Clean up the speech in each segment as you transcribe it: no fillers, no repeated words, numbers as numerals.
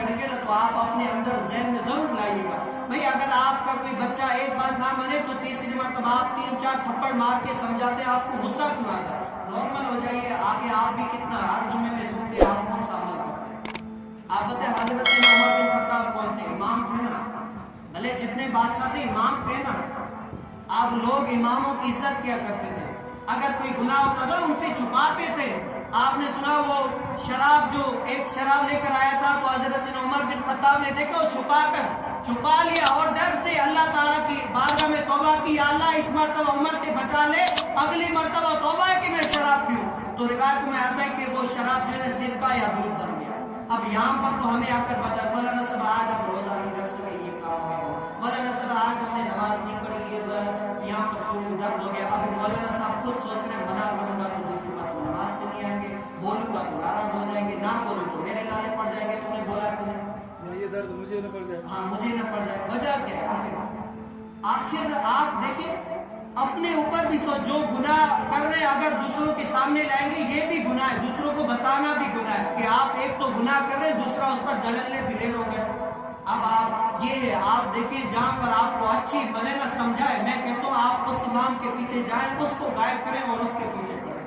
کریں گے نا تو آپ اپنے اندر ذہن میں ضرور لائیے گا بھئی اگر آپ کا کوئی بچہ ایک بات نہ مانے تو تیسری مرتبہ آپ 3-4 تھپڑ مار کے سمجھاتے ہیں، آپ کو غصہ کیوں آتا ہے؟ نارمل ہو جائیے، آگے آپ بھی کتنا ہر جمعے میں سنتے ہیں، آپ کون سا عمل کرتے ہیں؟ آپ بتائیں حضرت عمر بن خطاب کون تھے؟ امام تھے نا، بھلے جتنے بادشاہ تھے امام تھے نا۔ آپ لوگ اماموں کی عزت کیا کرتے تھے، اگر کوئی گناہ ہوتا تھا ان سے چھپاتے تھے۔ آپ نے سنا وہ شراب جو ایک شراب لے کر آیا تھا تو حضرت عمر بن خطاب نے دیکھا وہ چھپا لیا اور ڈر سے اللہ تعالیٰ کی بارگاہ میں توبہ کی، یا اللہ اس مرتبہ عمر سے بچا لے، اگلی مرتبہ توبہ ہے کہ میں شراب پیوں۔ تو روایت میں آتا ہے کہ وہ شراب جو ہے سرکہ یا دودھ بن گیا۔ اب یہاں پر تو ہمیں آ کر بتا مولانا صاحب آج ہم روزہ نہیں رکھ سکے، یہ کام ہے، مولانا صاحب آج ہم نے نماز نہیں پڑھی، یہ یہاں پر سر درد ہو گیا۔ ابھی مولانا صاحب خود سوچ رہے ہیں منع کروں گا تو دوسری بات نماز پہ نہیں آئیں گے، بولوں گا تو ناراض ہو جائیں گے، نہ بولوں تو میرے لالے پڑ جائیں گے، تم نے بولا کیوں نہیں؟ یہ درد مجھے نہ پڑ جائے، ہاں مجھے نہ پڑ جائے۔ وجہ کیا ہے؟ آخر آپ دیکھیں اپنے اوپر بھی سوچ، جو گناہ کر رہے ہیں اگر دوسروں کے سامنے لائیں گے یہ بھی گناہ ہے، دوسروں کو بتانا بھی گناہ ہے کہ آپ ایک تو گناہ کر رہے ہیں، دوسرا اس پر دللے دلیر ہو گئے۔ اب آپ یہ ہے، آپ دیکھیں جہاں پر آپ کو اچھی بنے نہ سمجھائے، میں کہتا ہوں آپ اس امام کے پیچھے جائیں، اس کو غائب کریں اور اس کے پیچھے پڑھیں۔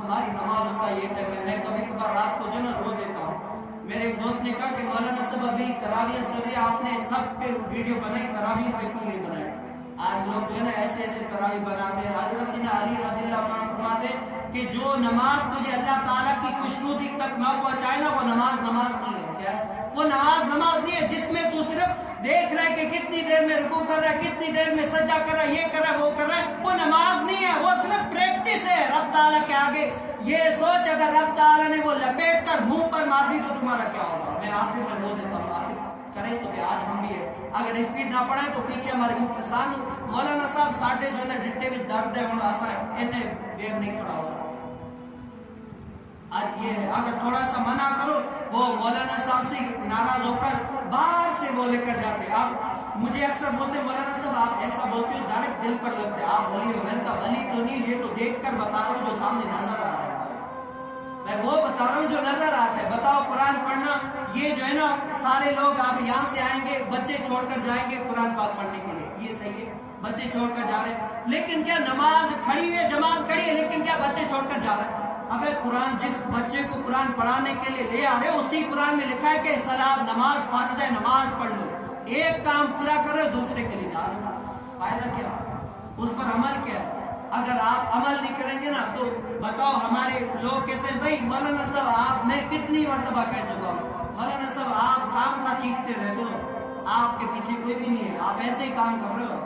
ہماری نمازوں کا یہ ٹائم ہے، میں کبھی کبھار رات کو جو نا رو دیتا ہوں۔ میرے ایک دوست نے کہا کہ مولانا صاحب ابھی تراویح چل رہی ہے، آپ نے سب پہ ویڈیو بنائی، تراویح پہ کیوں نہیں بنائی؟ آج لوگ جو ہے نا ایسے ایسے تراویح بناتے ہیں۔ حضرت سیدنا علی رضی اللہ عنہ فرماتے ہیں کہ جو نماز تجھے اللہ تعالیٰ کی خوشنودی تک نہ پہنچائے نا وہ نماز نہیں ہے۔ کیا ہے وہ نماز نہیں ہے جس میں تو صرف دیکھ رہا ہے کہ کتنی دیر میں رکوع کر رہا ہے، کتنی دیر میں سجدہ کر رہا ہے، یہ کر رہا ہے وہ کر رہا ہے، وہ نماز نہیں ہے، وہ صرف پریکٹس ہے رب تعالیٰ کے آگے۔ یہ سوچ اگر رب تعالیٰ نے وہ لپیٹ کر منہ پر مار دی تو تمہارا کیا ہوگا؟ میں آخر میں رو دیتا ہوں، آخر کریں تو کہ آج ہم بھی ہے، اگر اسپیڈ نہ پڑھیں تو پیچھے ہمارے مختصان مولانا صاحب ساڈے جو ہے ڈٹے بھی درد ہے، ہوں ایسا اتنے دیر نہیں کھڑا ہو سکتے۔ آج یہ ہے اگر تھوڑا سا منع کرو وہ مولانا صاحب سے ناراض ہو کر باہر سے وہ لے کر جاتے۔ آپ مجھے اکثر بولتے ہیں مولانا صاحب آپ ایسا بولتے ہو ڈائریکٹ دل پر لگتے ہیں، آپ ولی ہو۔ میں نے کہا ولی تو نہیں، یہ تو دیکھ کر بتا رہا ہوں جو سامنے نظر آ رہا ہے، میں وہ بتا رہا ہوں جو نظر آتا ہے۔ بتاؤ قرآن پڑھنا یہ جو ہے نا سارے لوگ آپ یہاں سے آئیں گے، بچے چھوڑ کر جائیں گے قرآن پاک پڑھنے کے لیے، یہ صحیح ہے، بچے چھوڑ کر جا رہے ہیں، لیکن کیا نماز کھڑی ہے، جماعت کھڑی ہے، لیکن کیا بچے چھوڑ کر جا رہے ہیں؟ ابے قرآن جس بچے کو قرآن پڑھانے کے لیے لے آ رہے اسی قرآن میں لکھا ہے کہ صلاۃ نماز فرض ہے، نماز پڑھ لو، ایک کام پورا کر رہے ہو دوسرے کے لیے جا رہے ہو، فائدہ کیا؟ اس پر عمل کیا ہے؟ اگر آپ عمل نہیں کریں گے نا تو بتاؤ ہمارے لوگ کہتے ہیں بھائی مولانا صاحب آپ میں کتنی مرتبہ کہہ چکا ہوں، مولانا صاحب آپ کام نہ چیختے رہتے ہو، آپ کے پیچھے کوئی بھی نہیں ہے، آپ ایسے ہی کام کر رہے ہو۔